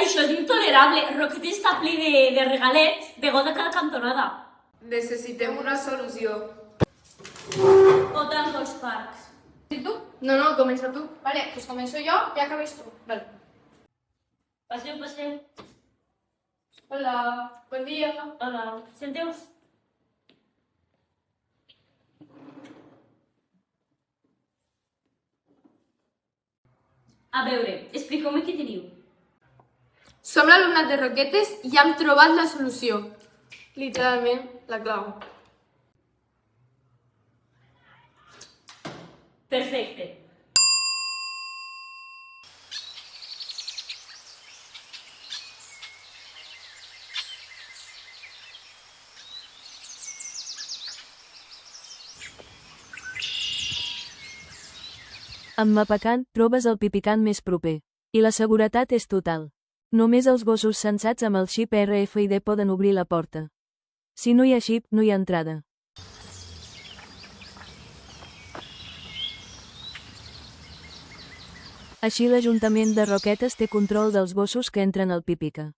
Això és intolerable. Roquete està ple de regalets, de got a cada cantonada. Necessitem una solució. O tanco els parcs. I tu? No, comença tu. Vale, doncs començo jo i acabes tu. Vale. Passeu, passeu. Hola, bon dia. Hola. Senteu? A veure, expliqueu-me què teniu. Som l'alumnat de Roquetes i hem trobat la solució. Literalment, la clau. Perfecte. Amb Mapacant trobes el pipicant més proper. I la seguretat és total. Només els gossos sensats amb el xip RFID poden obrir la porta. Si no hi ha xip, no hi ha entrada. Així l'Ajuntament de Roquetes té control dels gossos que entren al Pípica.